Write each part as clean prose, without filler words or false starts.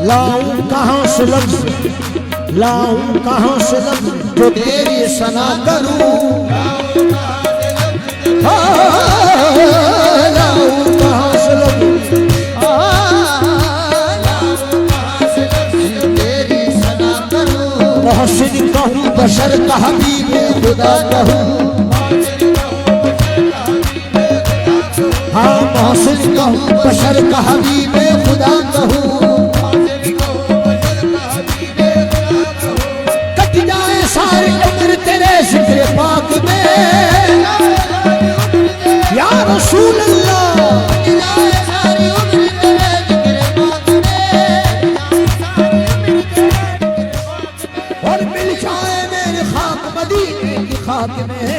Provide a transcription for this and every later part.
لاؤں کہاں سے لفظ لاؤں کہاں سے لفظ جو تیری ثنا کروں لاؤں کہاں سے لفظ تیری ثنا کروں محسن کہوں بشر کا حبیب خدا کہوں ہاں محسن کہوں بشر کا حبیب خدا کہوں کٹ جائے ساری عمر تیرے ذکر پاک میں یا رسول اللہ اور مل جائے میرے خاک مدینے کی خاک میں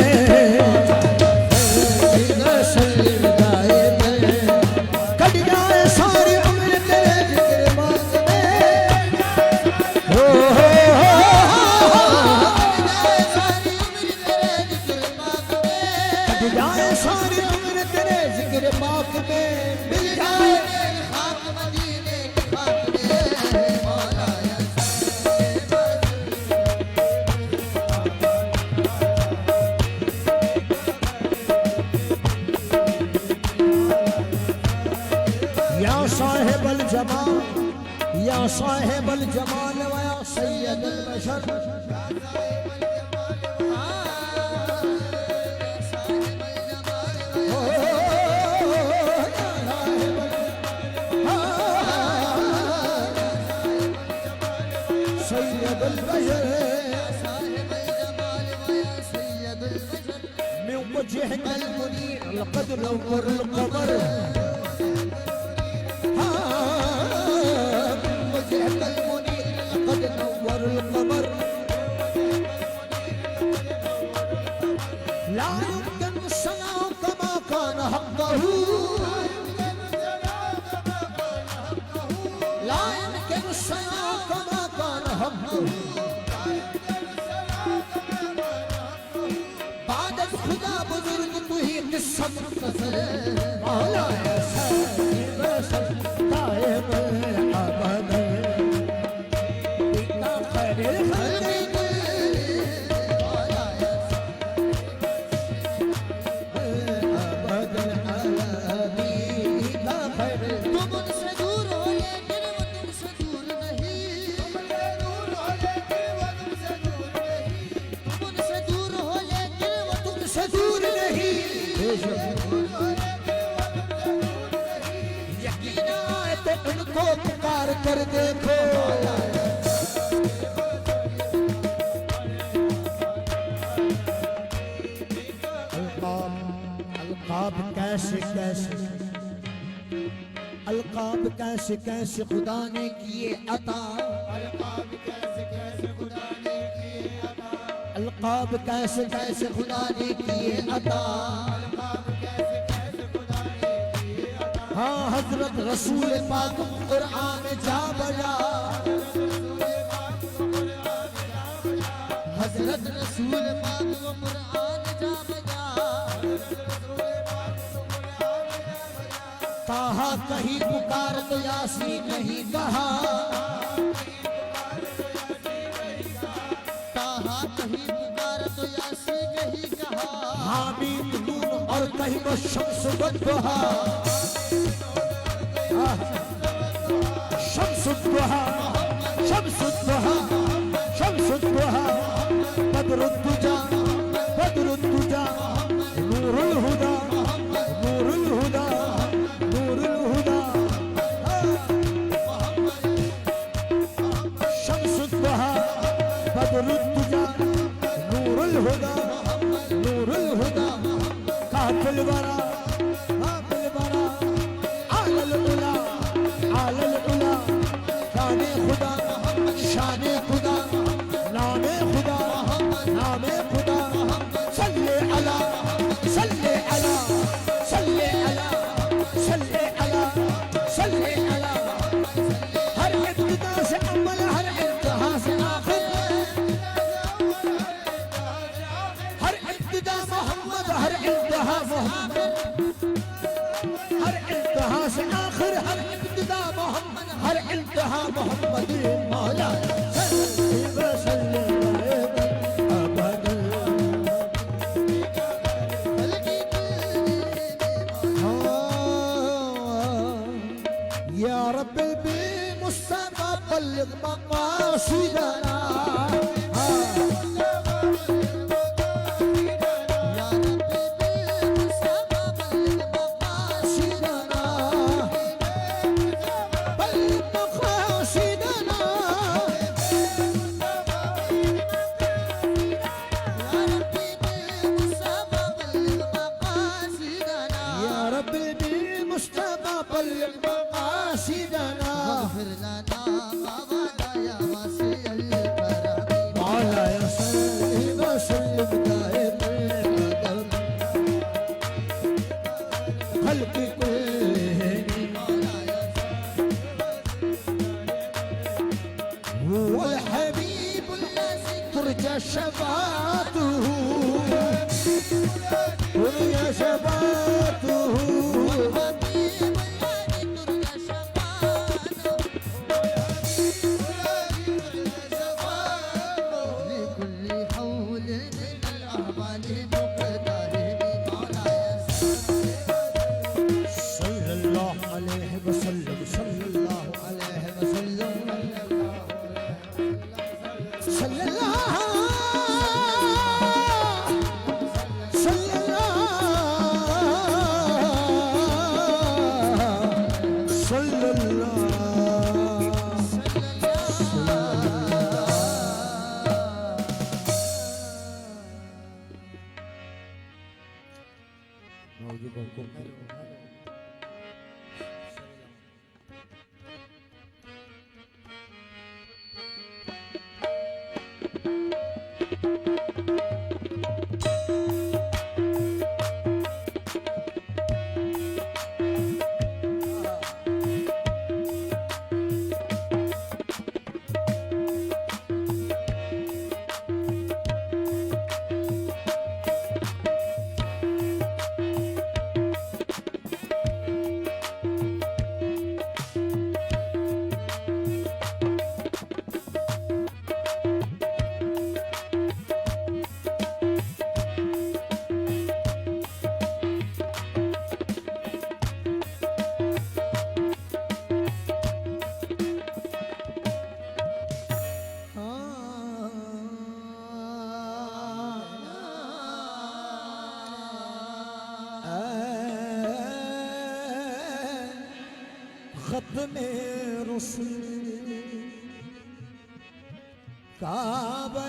یا صاحب الجمال و یا سید البشر سید البشر من وجهك المنير لقد نور القمر لقد نور القمر لا يمكن الصلاة كما كان حقه لا يمكن الصلاة كما كان حقه بعد خدا بزرگ تو ہی قصہ مختصر مولا سید بشر قائم ابد ان کو پکار کر دیکھو القاب کیسے کیسے القاب کیسے کیسے خدا نے کیے عطا القاب کیسے کیسے خدا نے کیے عطا ہاں حضرت رسول پاک قرآن جا بجا حضرت رسول پاک قرآن جا بجا کہا کہیں پکار تو یاسین نہیں کہا کہا کہیں پکار تو یاسین نہیں کہا حامید نون اور کہیں وہ شمس والضحا شمس الضحا شمس الضحا شمس الضحا بدر الدجا بدر الدجا نور الهدى نور الهدى نور الهدى شمس الضحا بدر الدجا نور الهدى نور الهدى قاتل الورى شان خدا نام خدا نام خدا صلی علی صلی علی صلی علی صلی علی صلی علی ہر ابتدا سے اول ہر انتہا سے آخر ہر ابتدا محمد ہر انتہا محمد ہر انتہا محمد مولا صلی وسلم ابدا یا رب بالمصطفى بلغ مقاصدنا شفاعته وريا شفاعته والحبيب الذي ترجى شفاعته لكل حول من الأهوال مقدار مولاي صلى الله عليه وسلم صلى الله عليه وسلم صلى الله ختم رسول کعبہ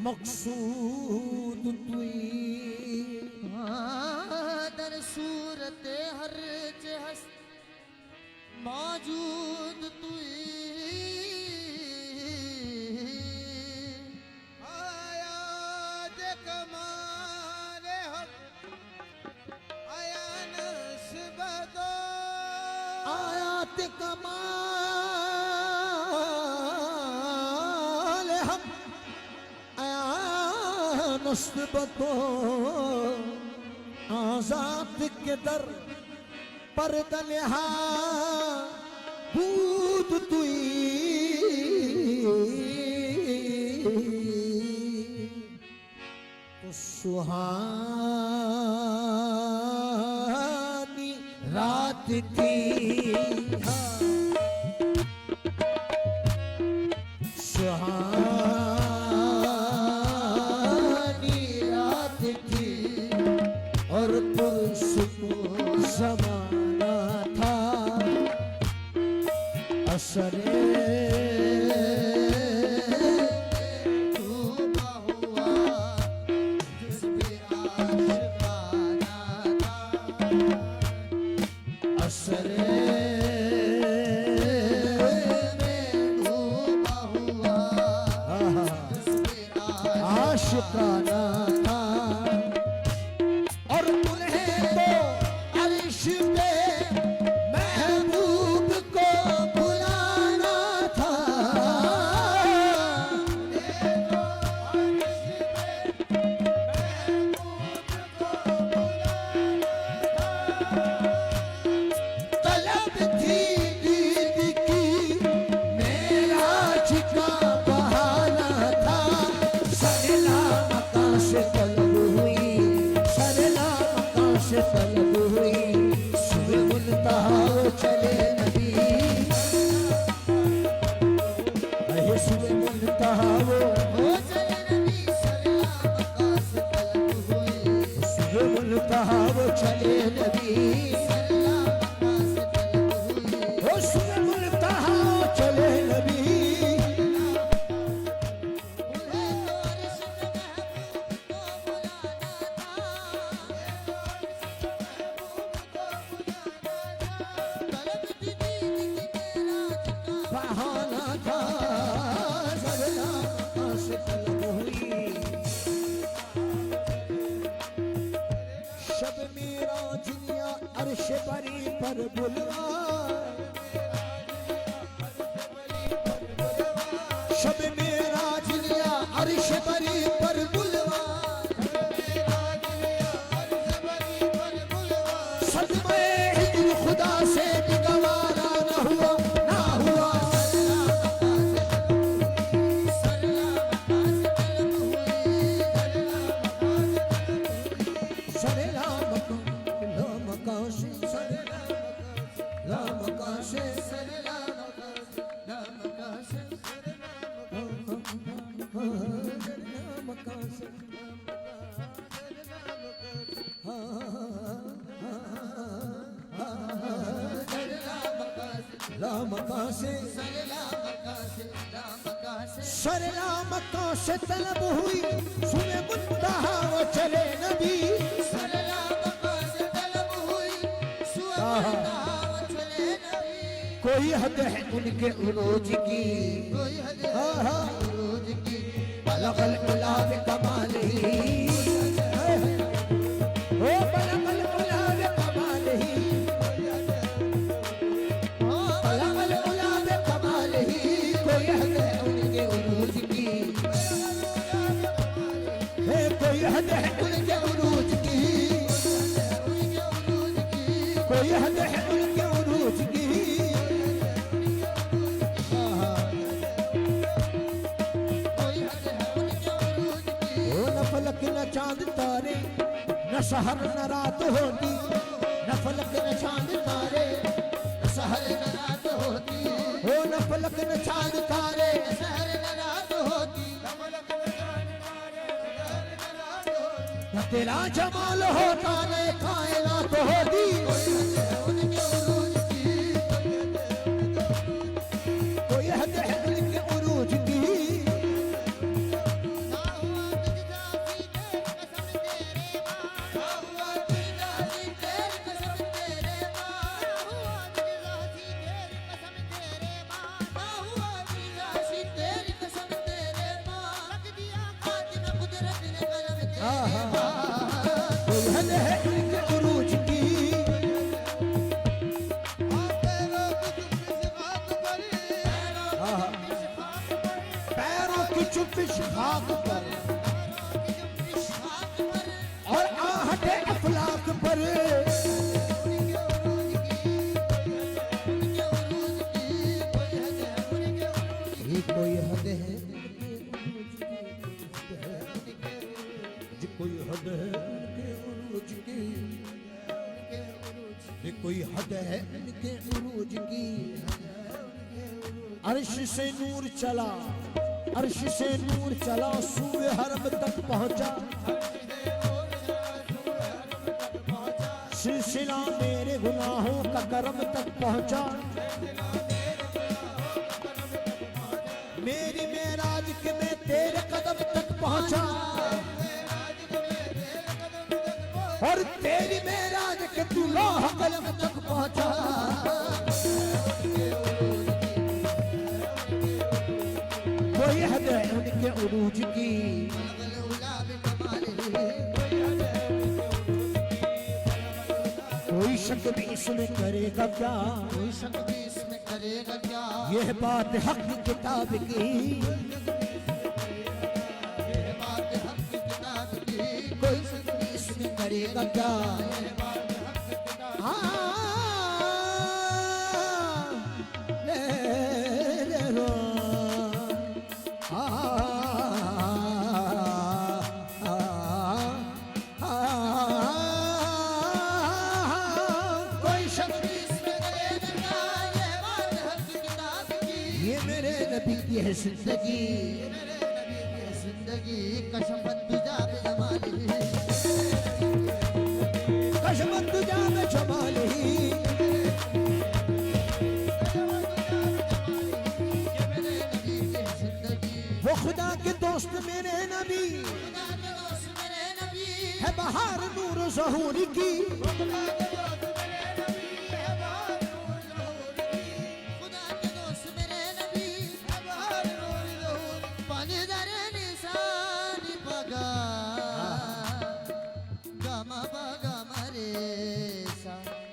مقصود توئی در صورت ہر جہس موجود توئی کمال ہم آیا نسبتو آزاد کے در پردنہا بود توئی تو سہانی رات تھی سہانی رات تھی اور پرسکون زمانہ تھا اثر توبہ ہوا جس بھی عاشقانہ تھا اثر عاشقانہ تھا اور انہیں تو عرش پہ محبوب کو بلانا تھا پر بلوار شب معراج لیا عرش بری پر بلوار صدمہ ہجر خدا سے بھی گوارا نہ ہوا نہ ہوا سرلا مکہ سے طلب ہوئی سوئے منتہا وہ چلے نبی سرلا مکہ سے طلب ہوئی سوئے منتہا وہ چلے نبی کوئی حد ہے ان کے عروج کی کوئی حد ہے عروج کی بلغ العلا بکمالہ او بلغ العلا بکمالہ بلغ العلا بکمالہ کوئی حد ہے ان کے عروج کی کوئی حد ہے ان کے عروج کی کوئی حد ہے ان کے عروج کی نہ فلک نہ چاند تارے نہ سحر نہ رات ہوتی نہ فلک نہ چاند تارے نہ سحر نہ رات ہوتی ہو نہ فلک نہ چاند تارے نہ سحر نہ رات ہوتی نہ تیرا جمال ہوتا نہ کائنات ہوتی کوئی حد ہے ان کے عروج کی کوئی حد ہے ان کے عروج کی پیروں کی چپش خاک پر اور آہٹ افلاک پر یہ کوئی حد ہے کوئی حد ہے ان کے عروج کی یہ کوئی حد ہے ان کے عروج کی عرش سے نور چلا عرش سے نور چلا سوئے حرم تک پہنچا سلسلہ میرے گناہوں کا کرم تک پہنچا میری معراج کے میں تیرے قدم تک پہنچا اور تیری معراج کے تو لوح قلم تک پہنچا کوئی حد ہے ان کے عروج کی کوئی شک بھی اس میں کرے گا کیا کوئی شک بھی اس میں کرے گا کیا یہ بات حق کتاب کی یہ بات حق کتاب کی کوئی شک بھی اس میں کرے گا کیا یہ ہے زندگی زندگی کشمت تجا بے جمالی کشمت تجا بے جمالی وہ خدا کے دوست میرے نبی ہے بہار نور ظہور کی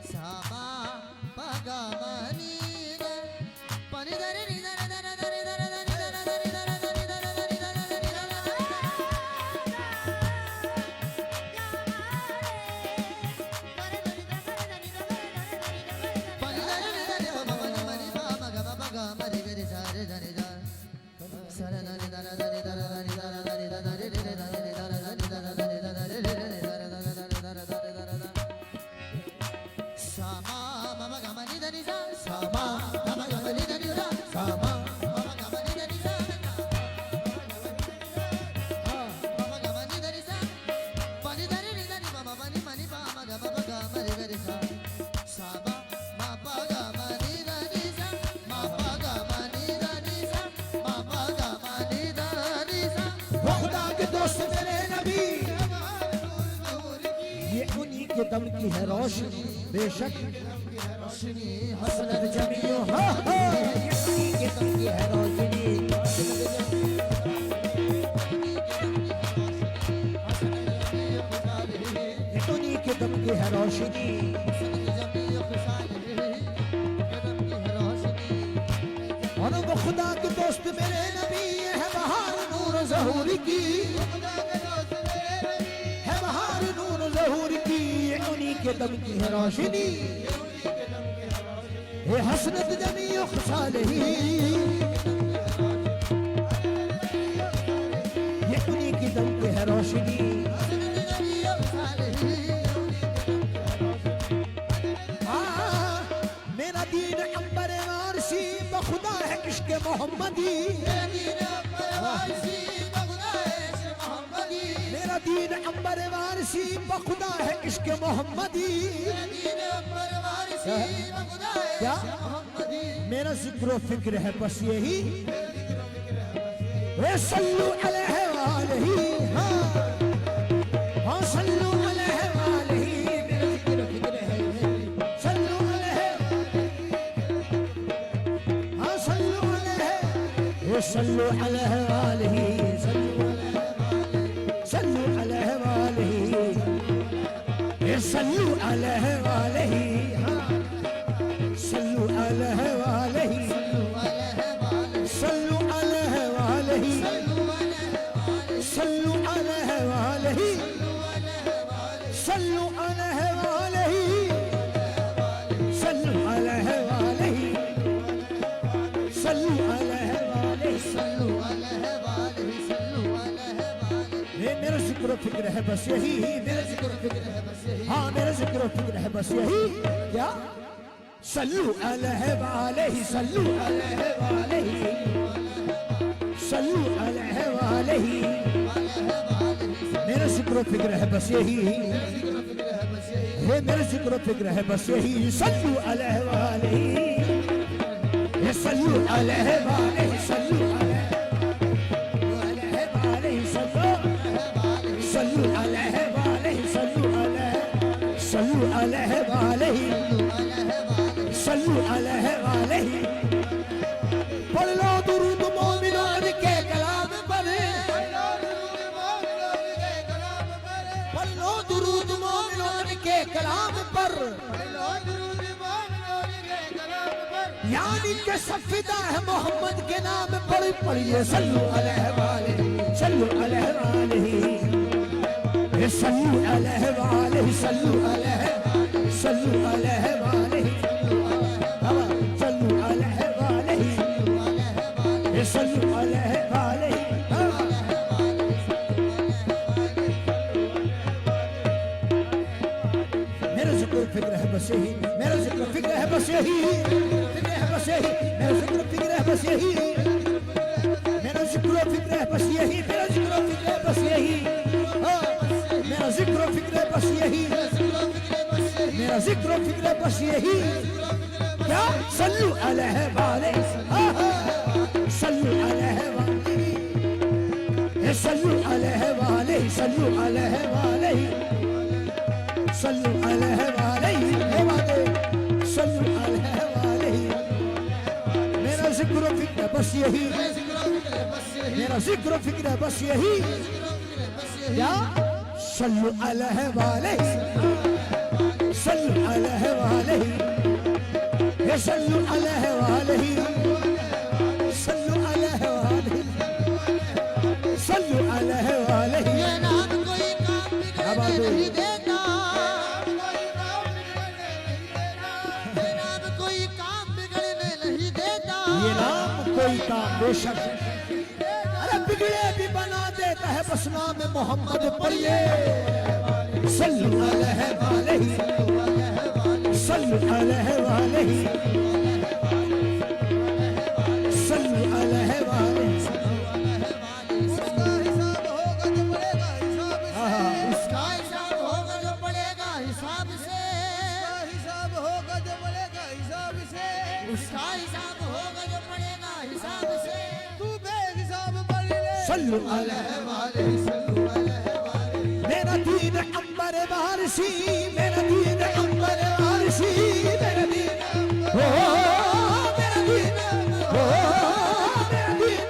Sama دم کی ہے روشنی بے شک روشنی حسنت جمیع ہاں ہاں انہی کے دم کی ہے روشنی انہی کے دم کی ہے روشنی اور وہ خدا کے دوست میرے نبی ہے بہار نور ظہور کی ہے بہار نور ظہور کی انہی کے دم کی ہے روشنی ہے حسنت جمیع خصالہ یہ انہی کے دم کی ہے روشنی میرا دین عنبر وارسی بخدا ہے عشق محمدی میرا دین عنبر وارسی بخدا ہے عشق محمدی کیا میرا ذکر و فکر ہے بس یہی صلو علیہ وآلہ ہاں صلو علیہ وآلہ میرا ذکر و فکر ہے صلو علیہ ہاں صلو علیہ صلو علیہ وآلہ صلو علیہ وآلہ صلو علیہ وآلہ صلو علیہ وآلہ صلو علیہ وآلہ صلو علیہ وآلہ صلو علیہ وآلہ صلو علیہ وآلہ صلو علیہ وآلہ میرا ذکر و فکر ہے بس یہی میرا ذکر و فکر ہے بس یہی ہاں میرا ذکر و فکر ہے بس یہی کیا صلو علیہ وآلہ صلو علیہ وآلہ صلو علیہ وآلہ میرا ذکر و فکر ہے بس یہی میرا ذکر و فکر ہے بس یہی صلو علیہ وآلہ صلو علیہ وآلہ صلو علیہ وآلہ صلو علیہ وآلہ صلو علیہ وآلہ صلو علیہ وآلہ پڑھ لو درود مومنان کے کلام پر پڑھ لو درود مومنان کے کلام پر یعنی کہ صفدہ ہے محمد کے نام پر پڑھئے صلو علیہ وآلہ صلو علیہ وآلہ صلو علیہ وآلہ صلو علیہ صلو علیہ وآلہ صلو علیہ وآلہ صلو علیہ وآلہ میرا ذکر فکر ہے بس یہی میرا ذکر فکر ہے بس یہی میرا ذکر فکر ہے بس یہی میرا ذکر فکر ہے بس یہی میرا ذکر فکر ہے بس یہی میرا ذکر فکر ہے بس یہی میرا ذکر فکر ہے بس یہی کیا صلو علیہ وآلہ صلو علیہ وآلہ صلو علیہ وآلہ صلو علیہ وآلہ صلو علیہ وآلہ صلو علیہ وآلہ میرا ذکر فکر ہے بس یہی میرا ذکر فکر ہے بس یہی کیا صلو علیہ وآلہ صلو علیہ وآلہ صلو علیہ وآلہ صلو علیہ وآلہ صلو علیہ وآلہ یہ نام کوئی کام بگڑنے نہیں دیتا یہ نام کوئی کام بگڑنے نہیں دیتا یہ نام کوئی کام بے شک ارے بگڑے بھی بنا دیتا ہے بس نام محمد پڑھئے صلو علیہ وآلہ صلو علیہ وآلہ صلو علیہ وآلہ اس کا حساب ہوگا جو پڑے گا حساب سے حساب ہوگا جو پڑے گا حساب سے اس کا حساب ہوگا جو پڑے گا حساب سے تو بے حساب پڑھ لے صلو علیہ صلو علیہ وآلہ میرا دین دین عنبر وارسی میرا دین عنبر وارسی میرا دین میرا دین میرا دین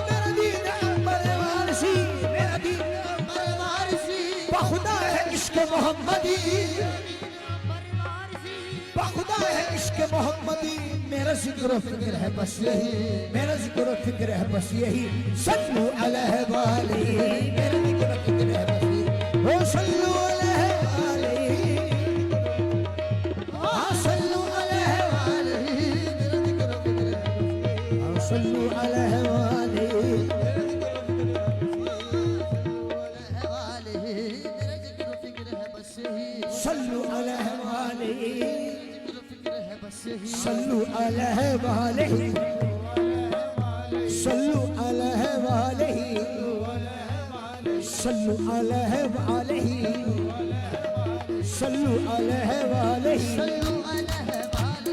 میرا دین عنبر وارسی میرا دین عنبر وارسی بخدا ہے عشق محمدی بخدا ہے عشق محمدی میرا ذکر و فکر ہے بس یہی میرا ذکر و فکر ہے بس یہی صلو علیہ وآلہ میرا ذکر و فکر ہے بس یہی او صلو علیہ وآلہ صلو علیہ وآلہ میرا ذکر و فکر ہے صلو علیہ وآلہ میرا ذکر و فکر ہے بس یہی صلو علیہ وآلہ ذکر و فکر ہے بس یہی صلو علیہ وآلہ صلو علیہ وآلہ صلو علیہ وآلہ صلو علیہ وآلہ صلو علیہ وآلہ صلو علیہ وآلہ صلو علیہ وآلہ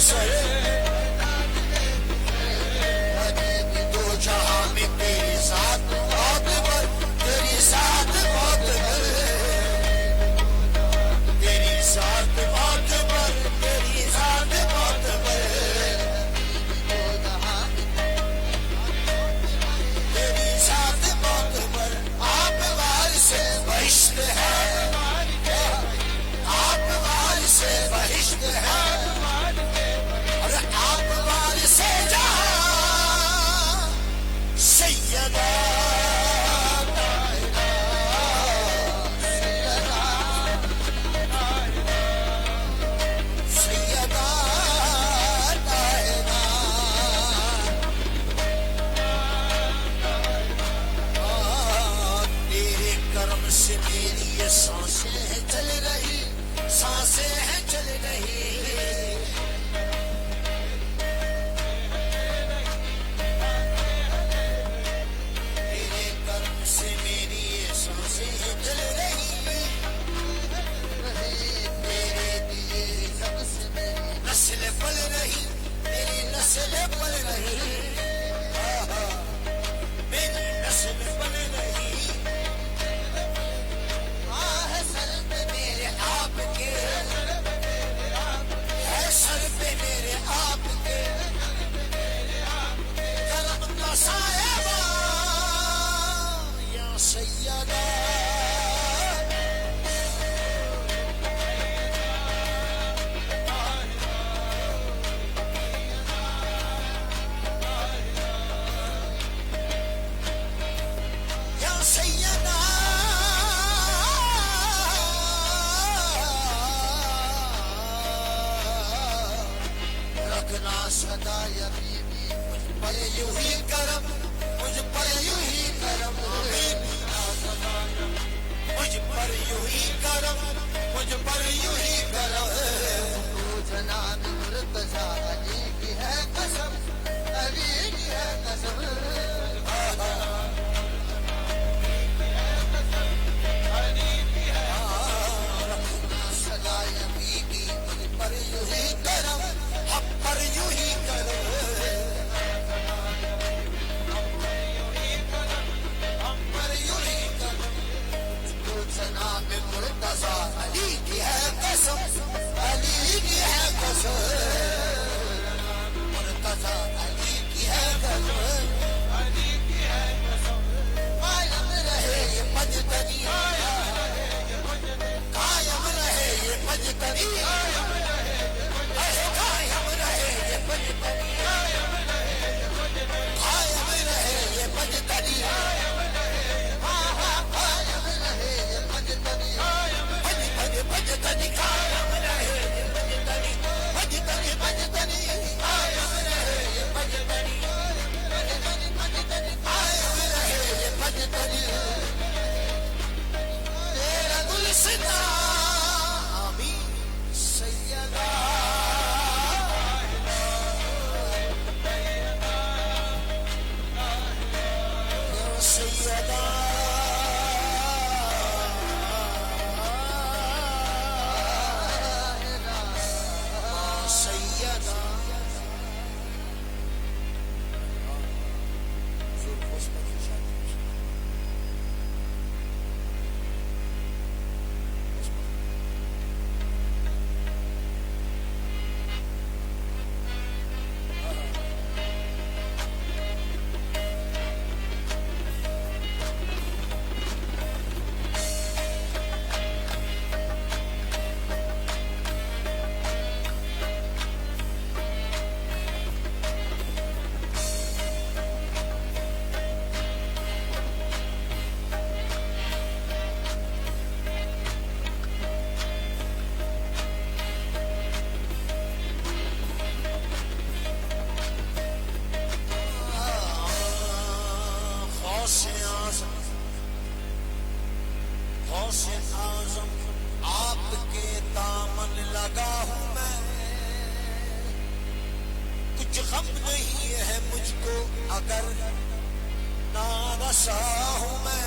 سر دو جہاں میں تیری ذات معتبر تیری ذات معتبر تیری ذات معتبر تیری ذات معتبر تیری ذات معتبر آپ وارث بہشت ہے آپ وارث بہشت ہے اور آپ وارث جہاں سیدہ سیدہ تیرے کرم سے میری یہ سانسیں ہیں چل رہی سانسیں ہیں چل رہی تیرے کرم سے میری یہ سانسیں ہیں چل رہی تیرے دیے رب سے میری نسل پل رہی میری نسل پل رہی میری نسل پل رہی ہے سر پہ میرے آپ کے ہے سر پہ میرے آپ کے کرم کا سایہ یا سیدہ یا سیدہ رکھنا سدا یا بی بی مجھ پر یوں ہی کرم مجھ پر یوں ہی کرم مجھ پر یوں ہی کرم مجھ پر یوں ہی کرم تو جناب مرتضی علی کی ہے قسم علی کی ہے قسم رکھنا سدا یا بی بی مجھ پر یوں ہی کرم ہم پر یوں ہی کرم ہم پر یوں ہی کرم تو جناب مرتضی علی کی ہے قسم علی کی ہے قسم مرتضی علی کی ہے قسم قائم رہے یہ مجتنی قائم رہے یہ مجتنی قائم رہے یہ مجتنی قائم رہے یہ مجتنی قائم رہے یہ مجتنی مجتنی قائم رہے یہ مجتنی مجتنی مجتنی قائم رہے یہ مجتنی مجتنی قائم رہے یہ مجتنی تیرا گلستان آمین سیدہ سیدہ سیدہ غوث اعظم آپ کے دامن لگا ہوں میں، کچھ غم نہیں ہے مجھ کو اگر نارسا ہوں میں،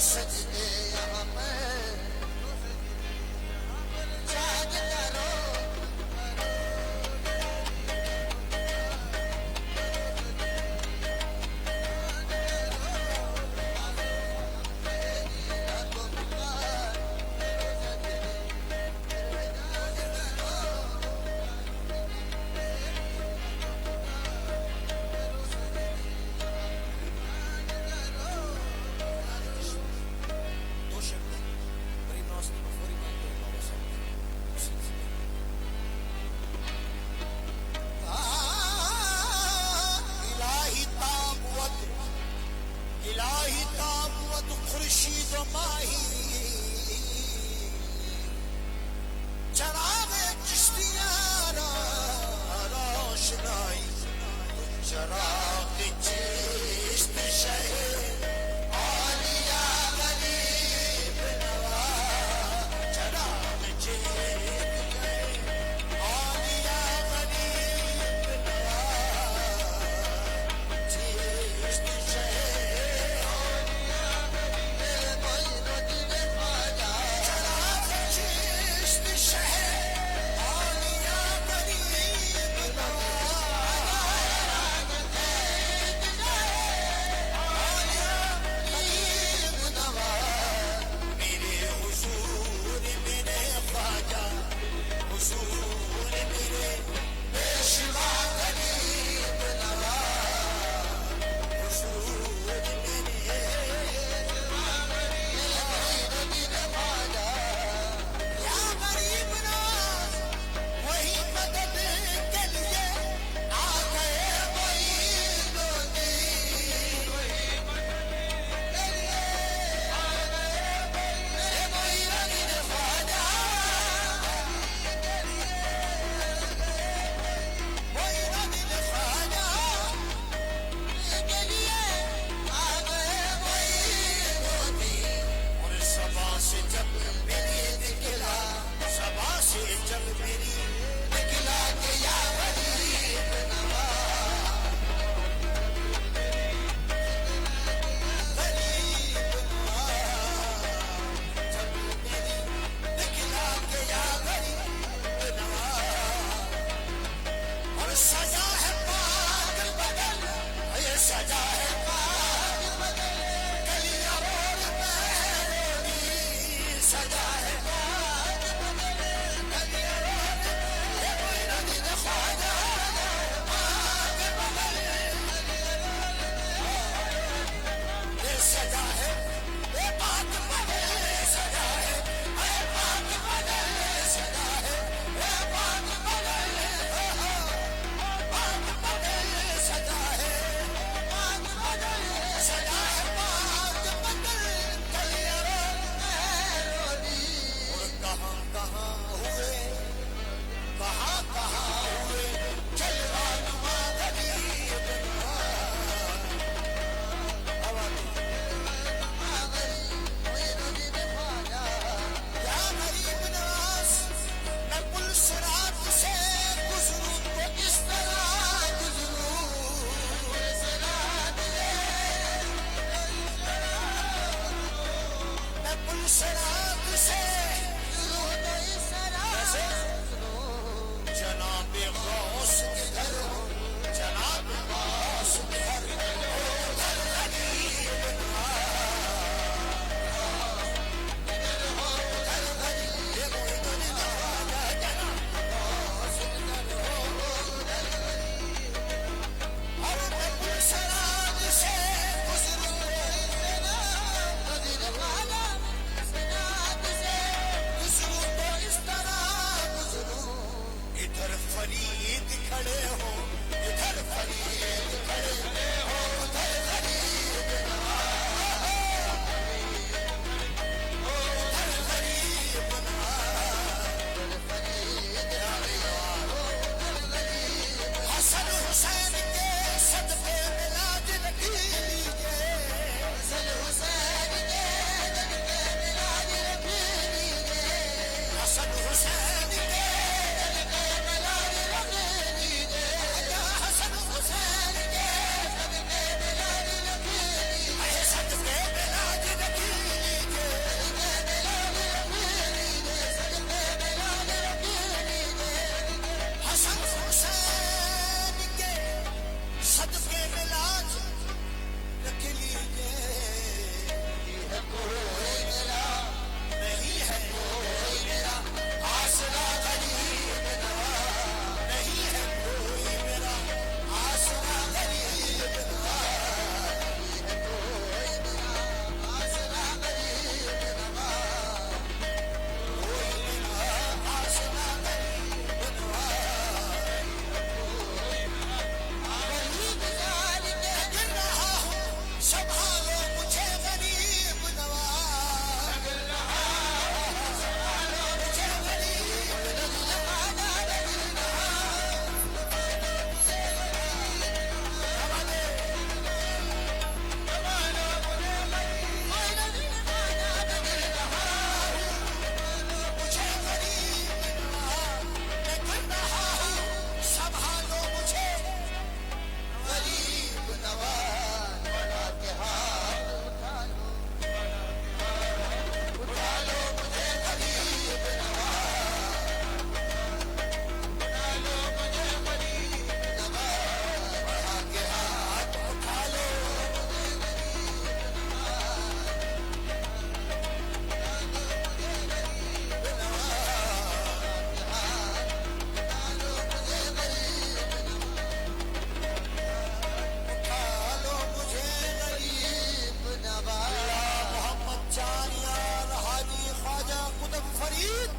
سجدے یہاں پر جاگتا رو الہی تابوت خورشید و ماہی چراغ کشتیاں را روشنائی چراغ چشت شہر اولیاء غریب نواز چراغ چشت شہر اولیاء غریب نواز چشت شہر فرید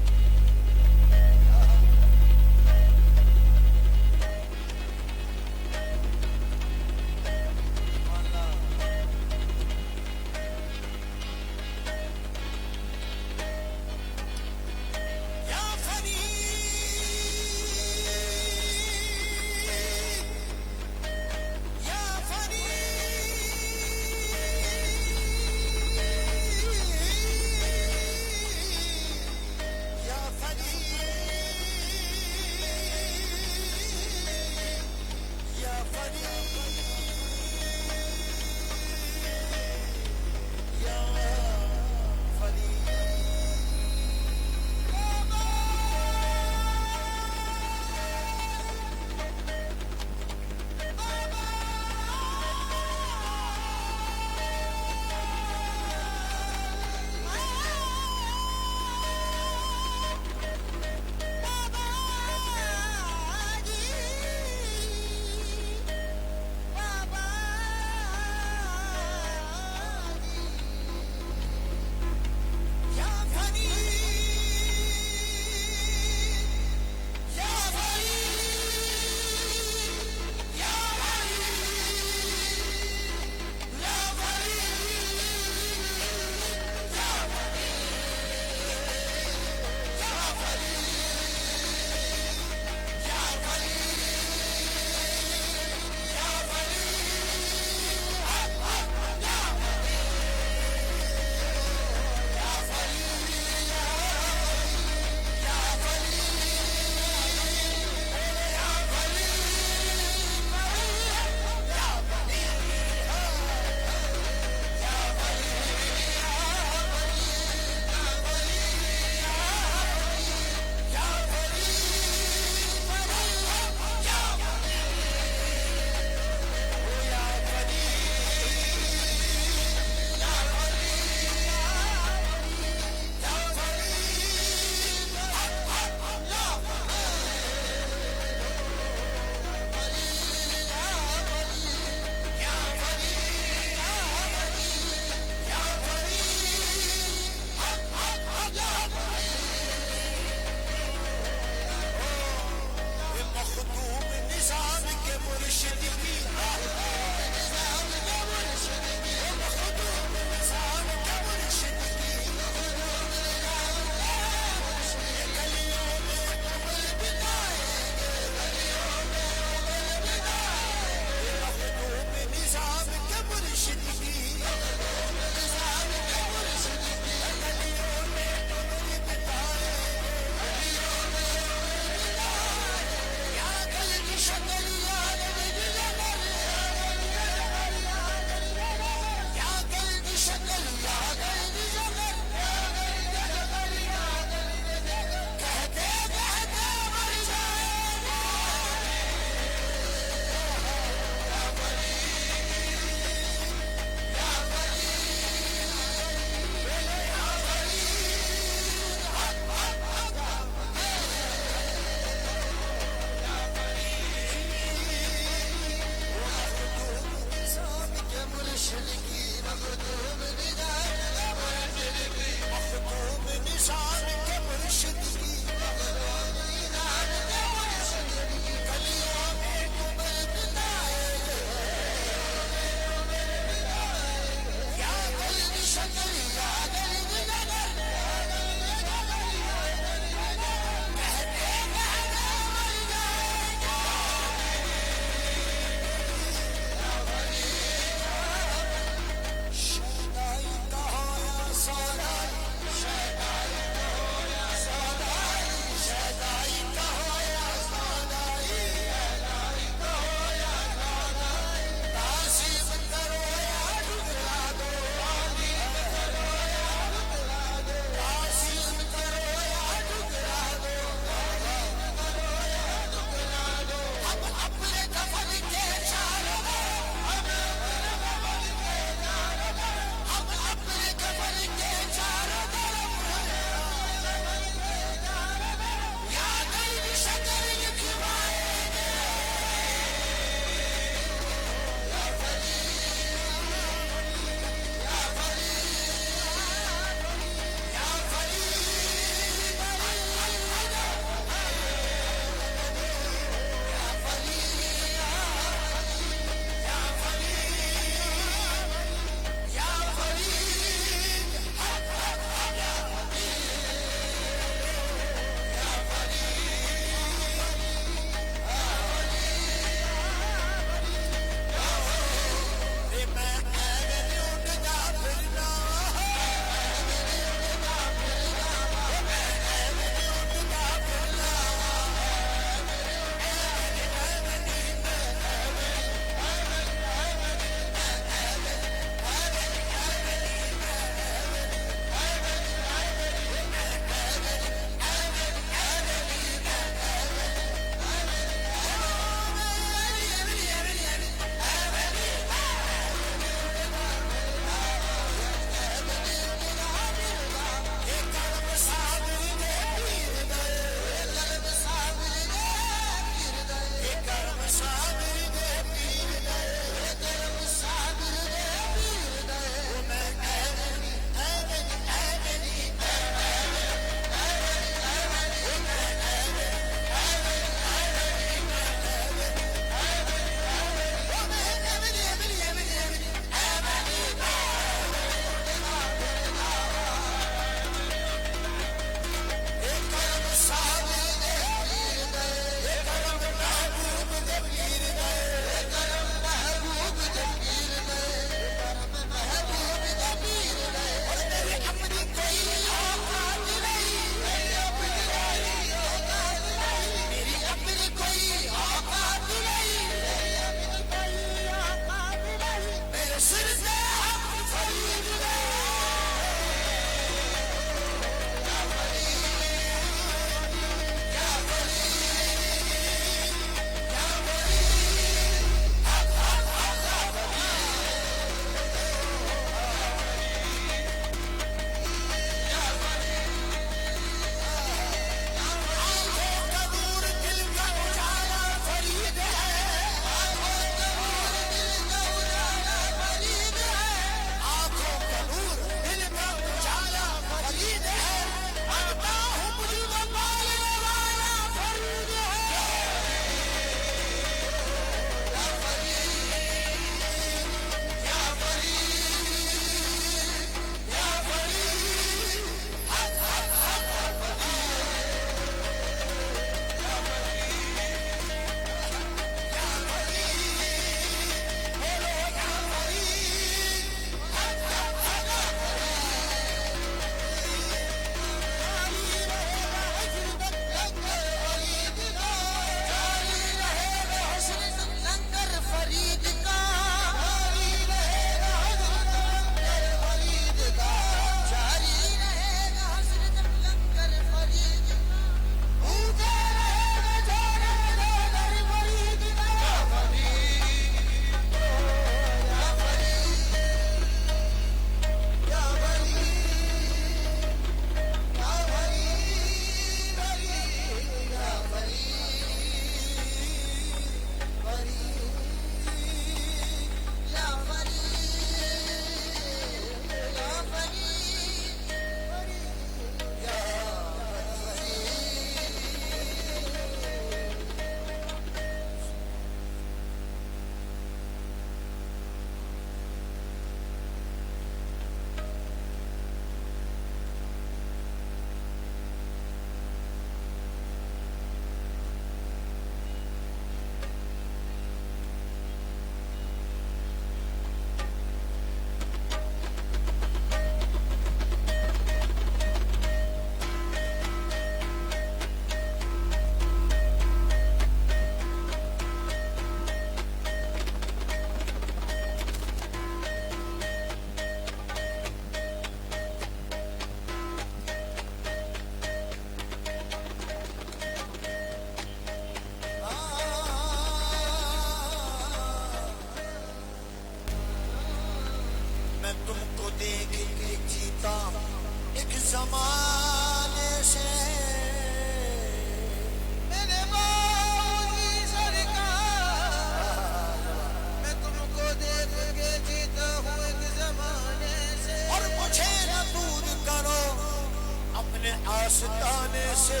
آستانے سے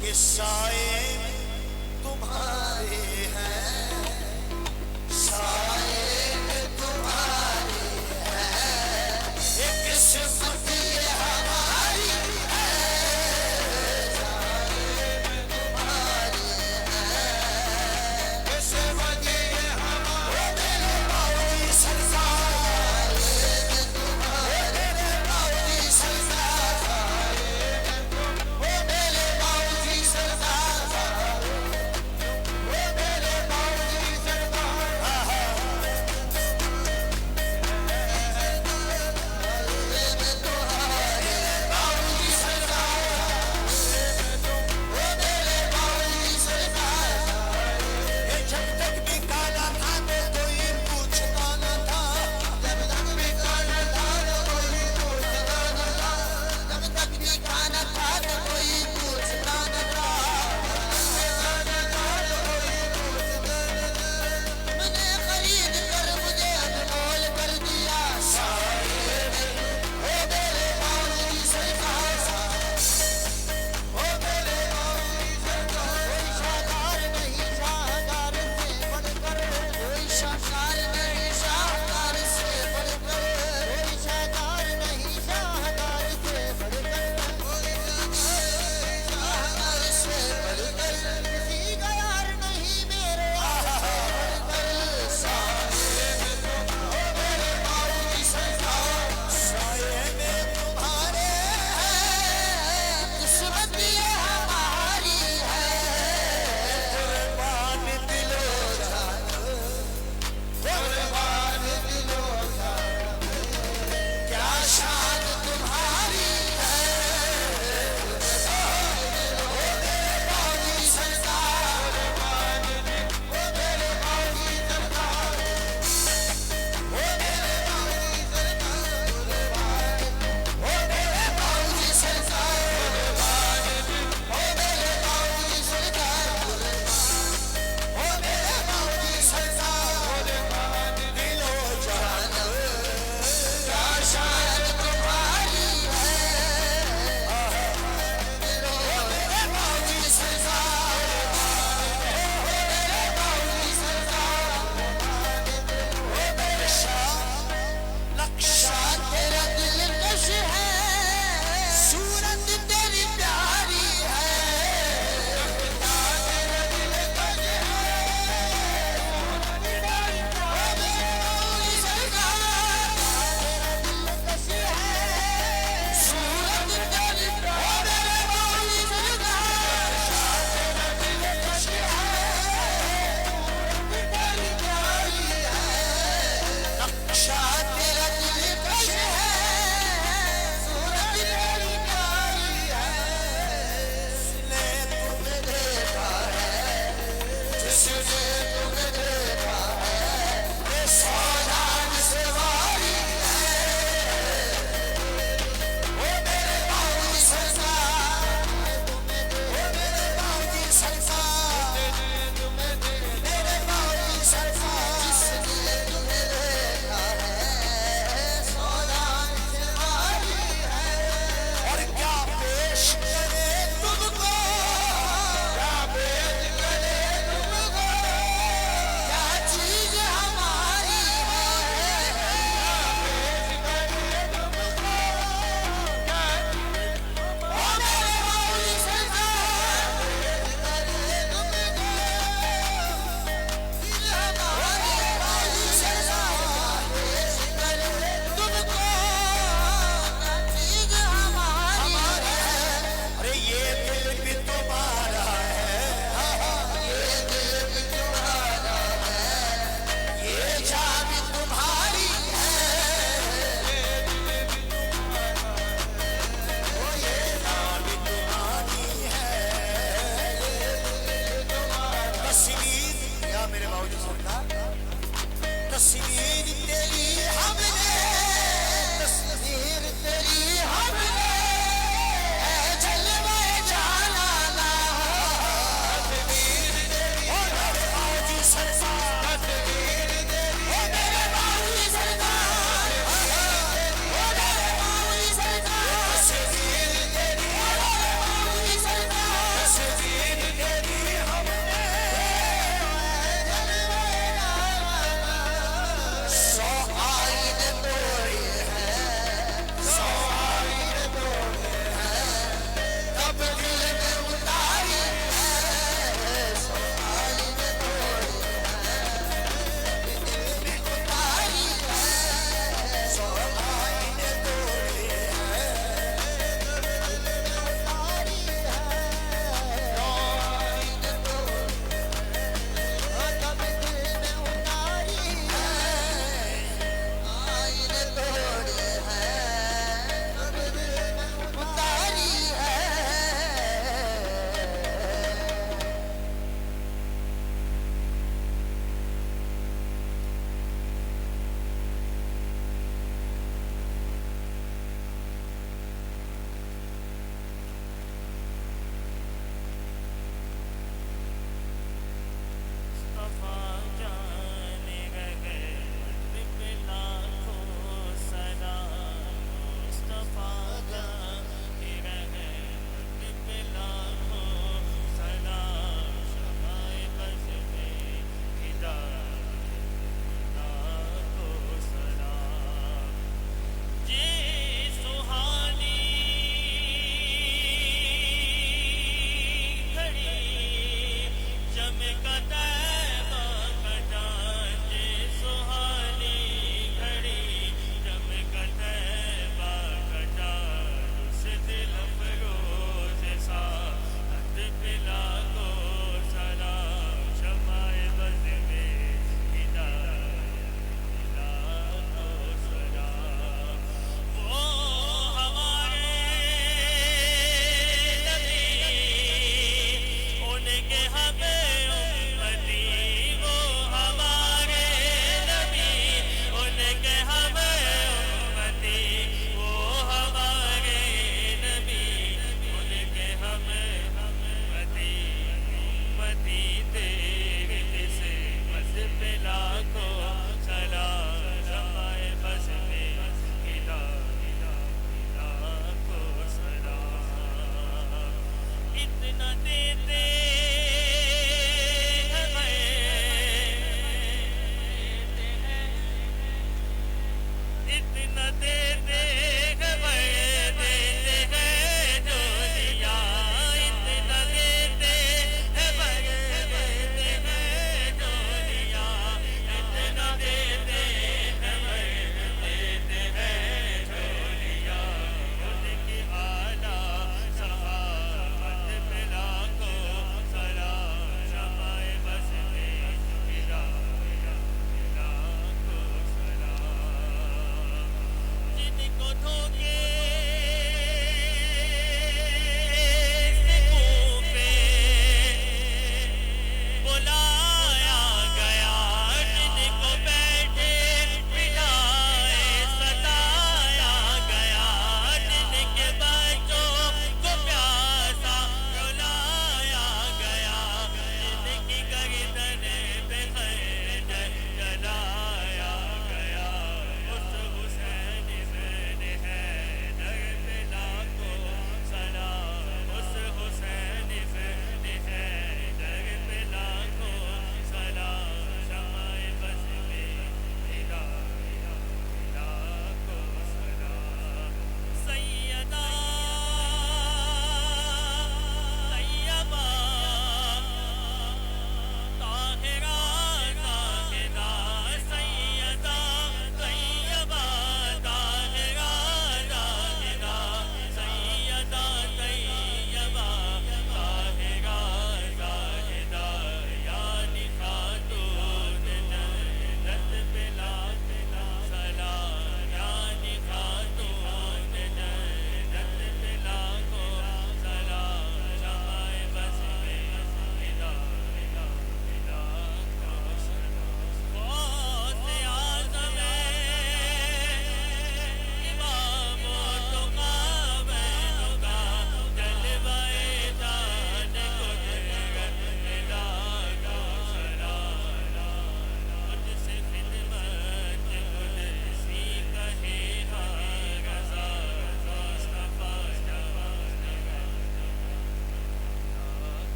کہ سائے تمہارے ہیں